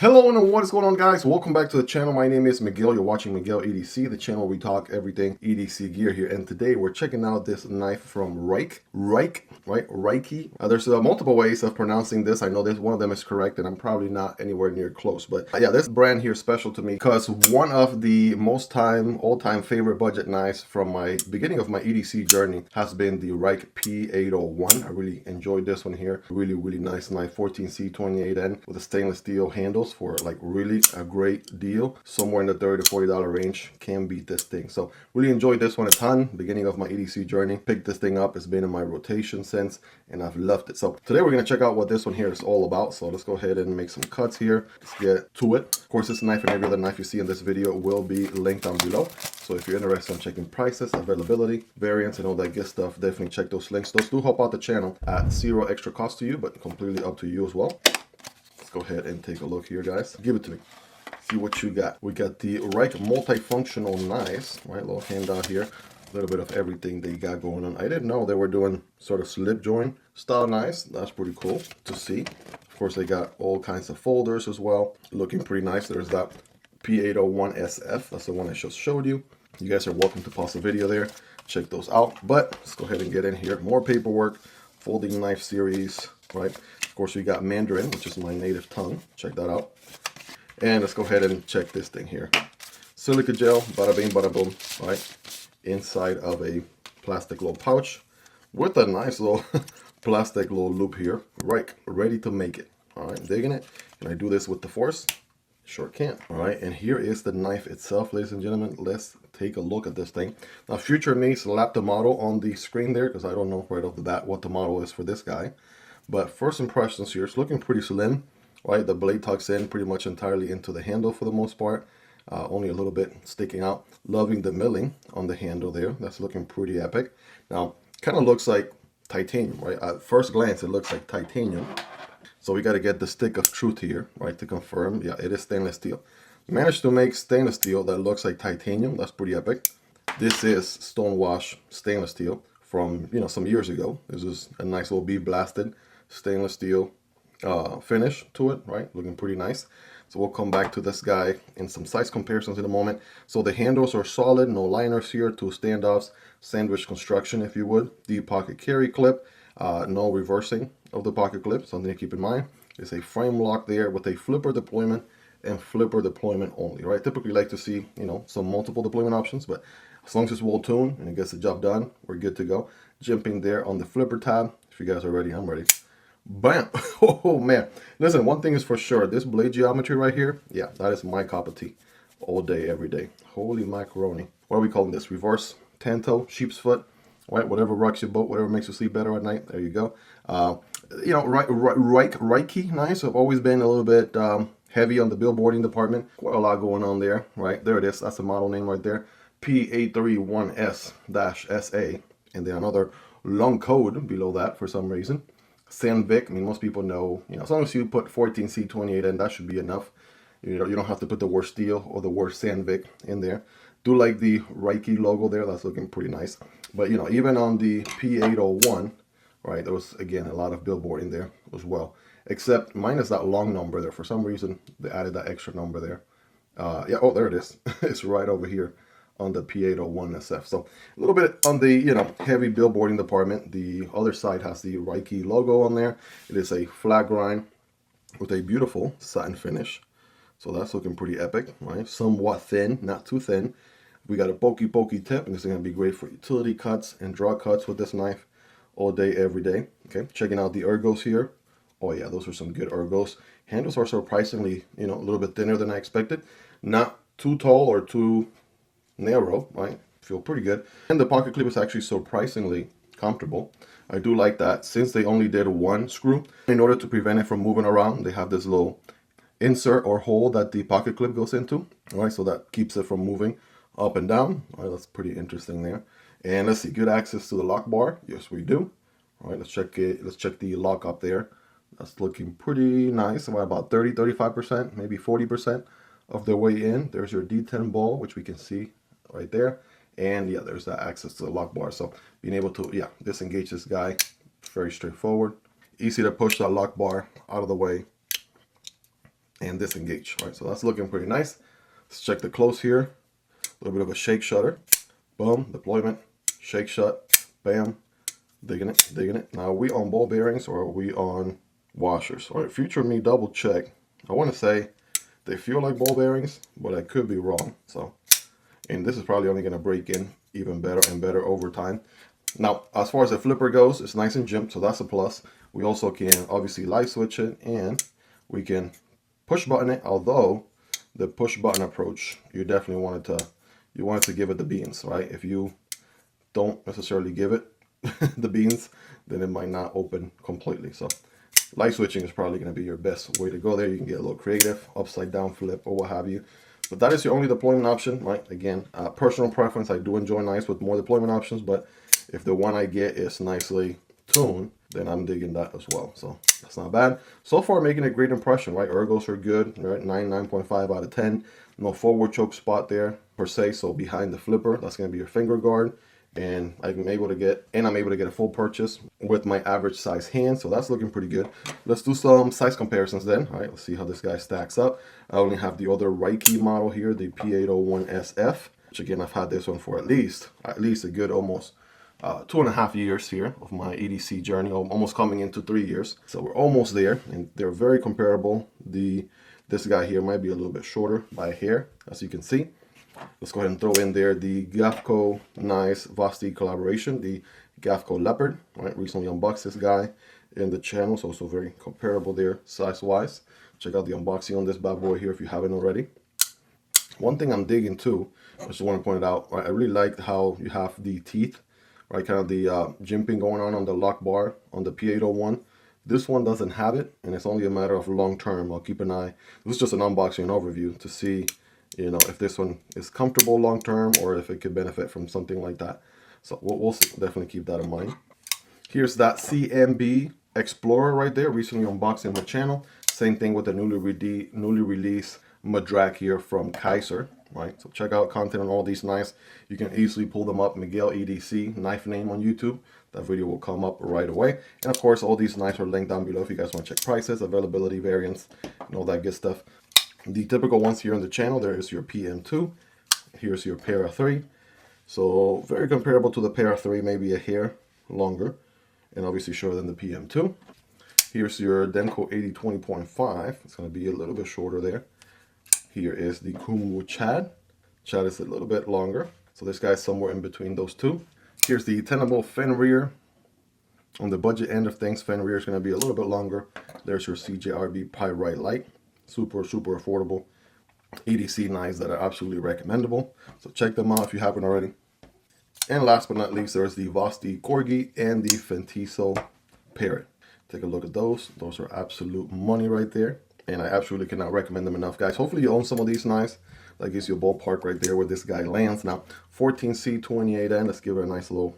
Hello and what is going on, guys? Welcome back to the channel. My name is Miguel. You're watching Miguel EDC, the channel where we talk everything EDC gear here. And today we're checking out this knife from Ruike. There's multiple ways of pronouncing this. I know this one of them is correct, and I'm probably not anywhere near close. But yeah, this brand here is special to me because one of the all-time favorite budget knives from my beginning of my EDC journey has been the Ruike P831. I really enjoyed this one here. Really nice knife, 14C28N with a stainless steel handles for like really a great deal. Somewhere in the $30 to $40 range. Can't beat this thing. So really enjoyed this one a ton. Beginning of my EDC journey. Picked this thing up. It's been in my rotation since, and I've loved it. So today we're going to check out what this one here is all about. So let's go ahead and make some cuts here. Let's get to it. Of course, this knife and every other knife you see in this video will be linked down below. So if you're interested in checking prices, availability, variants, and all that good stuff, definitely check those links. Those do help out the channel at zero extra cost to you, but completely up to you as well. Go ahead and take a look here, guys. Give it to me. See what you got. We got the Ruike multifunctional knives, right? Little handout here. A little bit of everything they got going on. I didn't know they were doing sort of slip joint style knives. That's pretty cool to see. Of course, they got all kinds of folders as well. Looking pretty nice. There's that P801SF. That's the one I just showed you. You guys are welcome to pause the video there. Check those out. But let's go ahead and get in here. More paperwork. Folding knife series, right? Of course, we got Mandarin, which is my native tongue. Check that out. And let's go ahead and check this thing here. Silica gel, bada bing, bada boom, right? Inside of a plastic little pouch with a nice little plastic little loop here. Right, ready to make it. All right, digging it. Can I do this with the force? Sure can. All right, and here is the knife itself, ladies and gentlemen. Let's take a look at this thing. Now, future me slapped the model on the screen there because I don't know right off the bat what the model is for this guy. But first impressions here, it's looking pretty slim, right? The blade tucks in pretty much entirely into the handle for the most part. Only a little bit sticking out. Loving the milling on the handle there. That's looking pretty epic. Now, kind of looks like titanium, right? At first glance, it looks like titanium. So we got to get the stick of truth here, right, to confirm. Yeah, it is stainless steel. Managed to make stainless steel that looks like titanium. That's pretty epic. This is stonewash stainless steel from, some years ago. This is a nice little bead blasted stainless steel finish to it, right? Looking pretty nice. So we'll come back to this guy in some size comparisons in a moment. So the handles are solid, no liners here, 2 standoffs, sandwich construction, if you would. The pocket carry clip, no reversing of the pocket clip, something to keep in mind. There's a frame lock there with a flipper deployment and flipper deployment only, right? Typically like to see, some multiple deployment options, but as long as it's well tuned and it gets the job done, we're good to go. Jumping there on the flipper tab. If you guys are ready, I'm ready. Bam! Oh man, listen, one thing is for sure, this blade geometry right here, yeah, that is my cup of tea all day, every day. Holy macaroni. What are we calling this? Reverse tanto, sheep's foot, right? Whatever rocks your boat, whatever makes you sleep better at night. There you go. Ruike knives have always been a little bit heavy on the billboarding department. Quite a lot going on there, right? There it is. That's the model name right there. P831S SA, and then another long code below that for some reason. Sandvik, I mean, most people know, as long as you put 14C28 in, that should be enough. You don't have to put the word steel or the word Sandvik in there. Do like the Ruike logo there, that's looking pretty nice. But, even on the P801, right, there was, again, a lot of billboard in there as well. Except minus that long number there. For some reason, they added that extra number there. Yeah, oh, there it is. It's right over here on the P801 SF. So a little bit on the, heavy billboarding department. The other side has the Ruike logo on there. It is a flat grind with a beautiful satin finish. So that's looking pretty epic, right? Somewhat thin, not too thin. We got a pokey tip, and this is going to be great for utility cuts and draw cuts with this knife all day, every day. Okay, checking out the ergos here. Oh yeah, those are some good ergos. Handles are surprisingly, a little bit thinner than I expected. Not too tall or too narrow, right? Feel pretty good. And the pocket clip is actually surprisingly comfortable. I do like that. Since they only did one screw, in order to prevent it from moving around, they have this little insert or hole that the pocket clip goes into. All right, so that keeps it from moving up and down. All right, that's pretty interesting there. And let's see, good access to the lock bar. Yes, we do. All right, let's check it. Let's check the lock up there. That's looking pretty nice. About 30, 35%, maybe 40% of the way in. There's your D10 ball, which we can see right there. And yeah, there's that access to the lock bar. So being able to, disengage this guy, very straightforward. Easy to push that lock bar out of the way and disengage. Right, so that's looking pretty nice. Let's check the close here. A little bit of a shake shutter. Boom, deployment, shake shut, bam, digging it, digging it. Now, are we on ball bearings or are we on washers? All right, future me double check. I want to say they feel like ball bearings, but I could be wrong. So, and this is probably only going to break in even better and better over time. Now, as far as the flipper goes, it's nice and jimped, so that's a plus. We also can obviously light switch it, and we can push button it, although the push button approach, you definitely want it to give it the beans, right? If you don't necessarily give it the beans, then it might not open completely. So light switching is probably going to be your best way to go there. You can get a little creative, upside down flip or what have you. But that is your only deployment option, right? Again, personal preference. I do enjoy nice with more deployment options, but if the one I get is nicely tuned, then I'm digging that as well. So that's not bad. So far, making a great impression, right? Ergos are good, right? 9.5 out of 10. No forward choke spot there per se. So behind the flipper, that's going to be your finger guard. And I'm able to get a full purchase with my average size hand. So that's looking pretty good. Let's do some size comparisons then. All right, let's see how this guy stacks up. I only have the other Ruike model here, the P831S SA, which again, I've had this one for at least a good almost 2.5 years here of my EDC journey, almost coming into 3 years. So we're almost there, and they're very comparable. This guy here might be a little bit shorter by a hair, as you can see. Let's go ahead and throw in there the Gavko nice Vosteed collaboration, the Gavko Leopard. Right, recently unboxed this guy in the channel, so also very comparable there size-wise. Check out the unboxing on this bad boy here if you haven't already. One thing I'm digging too, I just want to point it out, right, I really like how you have the teeth, right, kind of the jimping going on the lock bar on the P801. This one doesn't have it, and it's only a matter of long term. I'll keep an eye. This is just an unboxing and overview to see, you know, if this one is comfortable long term or if it could benefit from something like that. So we'll see. Definitely keep that in mind. Here's that CMB Explorer right there, recently unboxed on the channel. Same thing with the newly released Madrac here from Kizer, right? So check out content on all these knives. You can easily pull them up, Miguel EDC knife name on YouTube. That video will come up right away. And of course, all these knives are linked down below if you guys want to check prices, availability, variants, and all that good stuff. The typical ones here on the channel, there is your PM2. Here's your Para 3. So very comparable to the Para 3, maybe a hair longer, and obviously shorter than the PM2. Here's your Demko AD 20.5. It's going to be a little bit shorter there. Here is the Kunwu Chad. Chad is a little bit longer. So this guy's somewhere in between those two. Here's the Tenable Fenrir. On the budget end of things, Fenrir is going to be a little bit longer. There's your CJRB Pyrite Light. Super, super affordable EDC knives that are absolutely recommendable. So check them out if you haven't already. And last but not least, there's the Vosteed Corgi and the Fintiso Parrot. Take a look at those. Those are absolute money right there. And I absolutely cannot recommend them enough, guys. Hopefully you own some of these knives. That gives you a ballpark right there where this guy lands. Now, 14C28N. Let's give it a nice little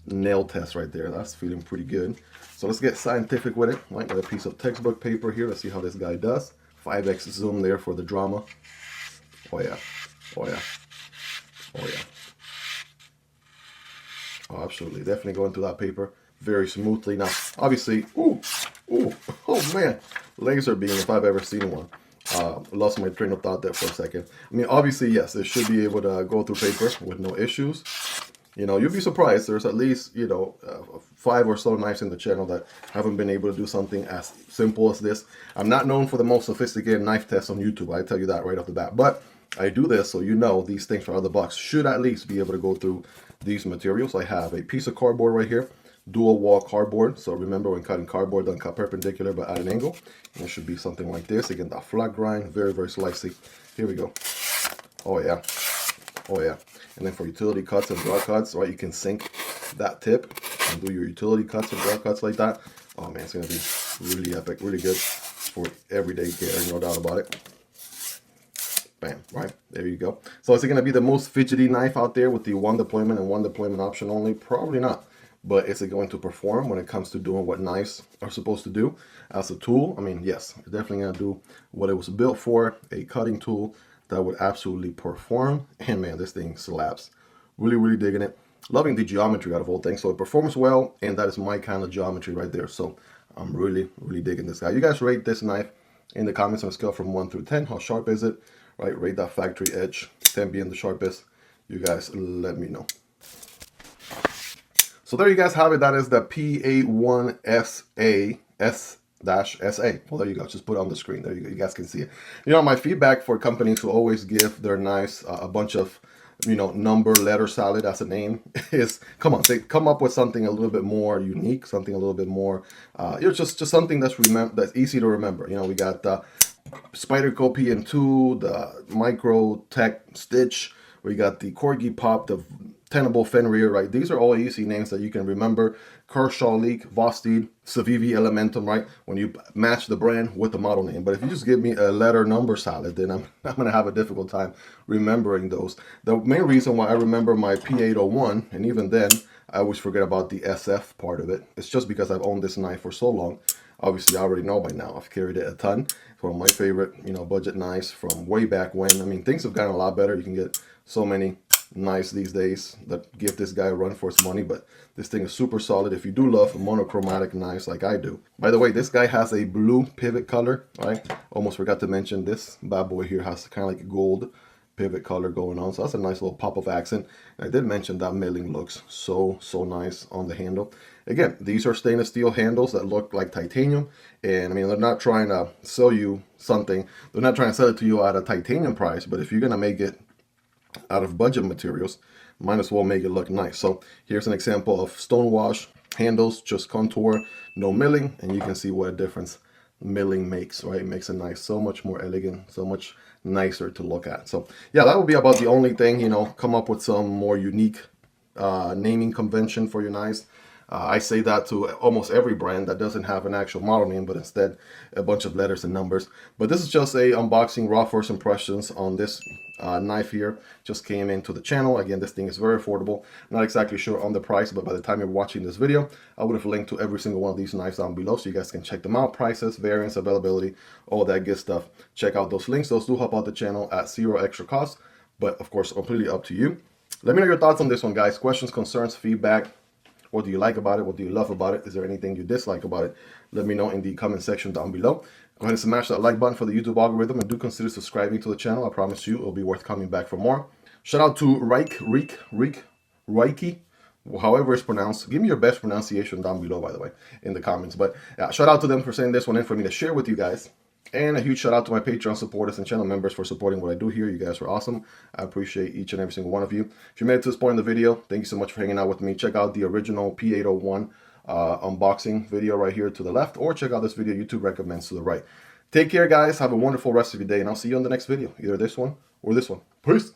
nail test right there. That's feeling pretty good. So let's get scientific with it. Right, got a piece of textbook paper here. Let's see how this guy does. 5x zoom there for the drama. Oh yeah. Oh yeah. Oh yeah. Oh, absolutely. Definitely going through that paper very smoothly. Now, obviously, oh man, laser beam if I've ever seen one. Lost my train of thought there for a second. I mean, obviously, yes, it should be able to go through paper with no issues. You know, you'd be surprised. There's at least, 5 or so knives in the channel that haven't been able to do something as simple as this. I'm not known for the most sophisticated knife tests on YouTube. I tell you that right off the bat. But I do this so you know these things from out of the box should at least be able to go through these materials. I have a piece of cardboard right here. Dual wall cardboard. So remember, when cutting cardboard, don't cut perpendicular but at an angle. And it should be something like this. Again, that flat grind, very, very slicey. Here we go. Oh yeah. Oh yeah. And then for utility cuts and draw cuts, right, you can sink that tip and do your utility cuts and draw cuts like that. Oh man, it's gonna be really epic, really good for everyday care, no doubt about it. Bam, right, there you go. So is it gonna be the most fidgety knife out there with the one deployment and one deployment option only? Probably not. But is it going to perform when it comes to doing what knives are supposed to do as a tool? I mean, yes, it's definitely going to do what it was built for, a cutting tool that would absolutely perform. And man, this thing slaps. Really, really digging it. Loving the geometry out of all things. So it performs well, and that is my kind of geometry right there. So I'm really, really digging this guy. You guys rate this knife in the comments on a scale from 1 through 10. How sharp is it? Right, rate that factory edge, 10 being the sharpest. You guys let me know. So there you guys have it. That is the P831SA SA. Well, there you go. Just put it on the screen. There you go. You guys can see it. You know, my feedback for companies who always give their knives a bunch of, you know, number letter salad as a name is, come on, come up with something a little bit more unique, something a little bit more, just something that's easy to remember. You know, we got the Spyderco PM2, the Micro Tech Stitch, we got the Corgi Pop, the Tenable Fenrir, right? These are all easy names that you can remember. Kershaw Leak, Vosteed, Civivi Elementum, right? When you match the brand with the model name. But if you just give me a letter number salad, then I'm going to have a difficult time remembering those. The main reason why I remember my P801, and even then, I always forget about the SF part of it. It's just because I've owned this knife for so long. Obviously, I already know by now. I've carried it a ton. It's one of my favorite, you know, budget knives from way back when. I mean, things have gotten a lot better. You can get so many knives these days that give this guy a run for his money, but this thing is super solid if you do love monochromatic knives like I do. By the way, this guy has a blue pivot color, right? Almost forgot to mention this bad boy here has kind of like a gold pivot color going on, so that's a nice little pop of accent. And I did mention that milling looks so nice on the handle. Again, these are stainless steel handles that look like titanium, and I mean, they're not trying to sell you something, they're not trying to sell it to you at a titanium price, but if you're gonna make it out of budget materials, might as well make it look nice. So here's an example of stonewash handles, just contour, no milling, and you can see what a difference milling makes, right? It makes it nice, so much more elegant, so much nicer to look at. So yeah, that would be about the only thing, you know, come up with some more unique naming convention for your knives. I say that to almost every brand that doesn't have an actual model name, but instead a bunch of letters and numbers. But this is just a unboxing, raw first impressions on this knife here. Just came into the channel. Again, this thing is very affordable. Not exactly sure on the price, but by the time you're watching this video, I would have linked to every single one of these knives down below, so you guys can check them out. Prices, variants, availability, all that good stuff. Check out those links. Those do help out the channel at zero extra cost, but of course, completely up to you. Let me know your thoughts on this one, guys. Questions, concerns, feedback. What do you like about it? What do you love about it? Is there anything you dislike about it? Let me know in the comment section down below. Go ahead and smash that like button for the YouTube algorithm, and do consider subscribing to the channel. I promise you it'll be worth coming back for more. Shout out to Ruike, however it's pronounced. Give me your best pronunciation down below, by the way, in the comments. But yeah, shout out to them for sending this one in for me to share with you guys. And a huge shout out to my Patreon supporters and channel members for supporting what I do here. You guys are awesome. I appreciate each and every single one of you. If you made it to this point in the video, thank you so much for hanging out with me. Check out the original P801 unboxing video right here to the left, or check out this video YouTube recommends to the right. Take care, guys. Have a wonderful rest of your day, and I'll see you on the next video. Either this one or this one. Peace.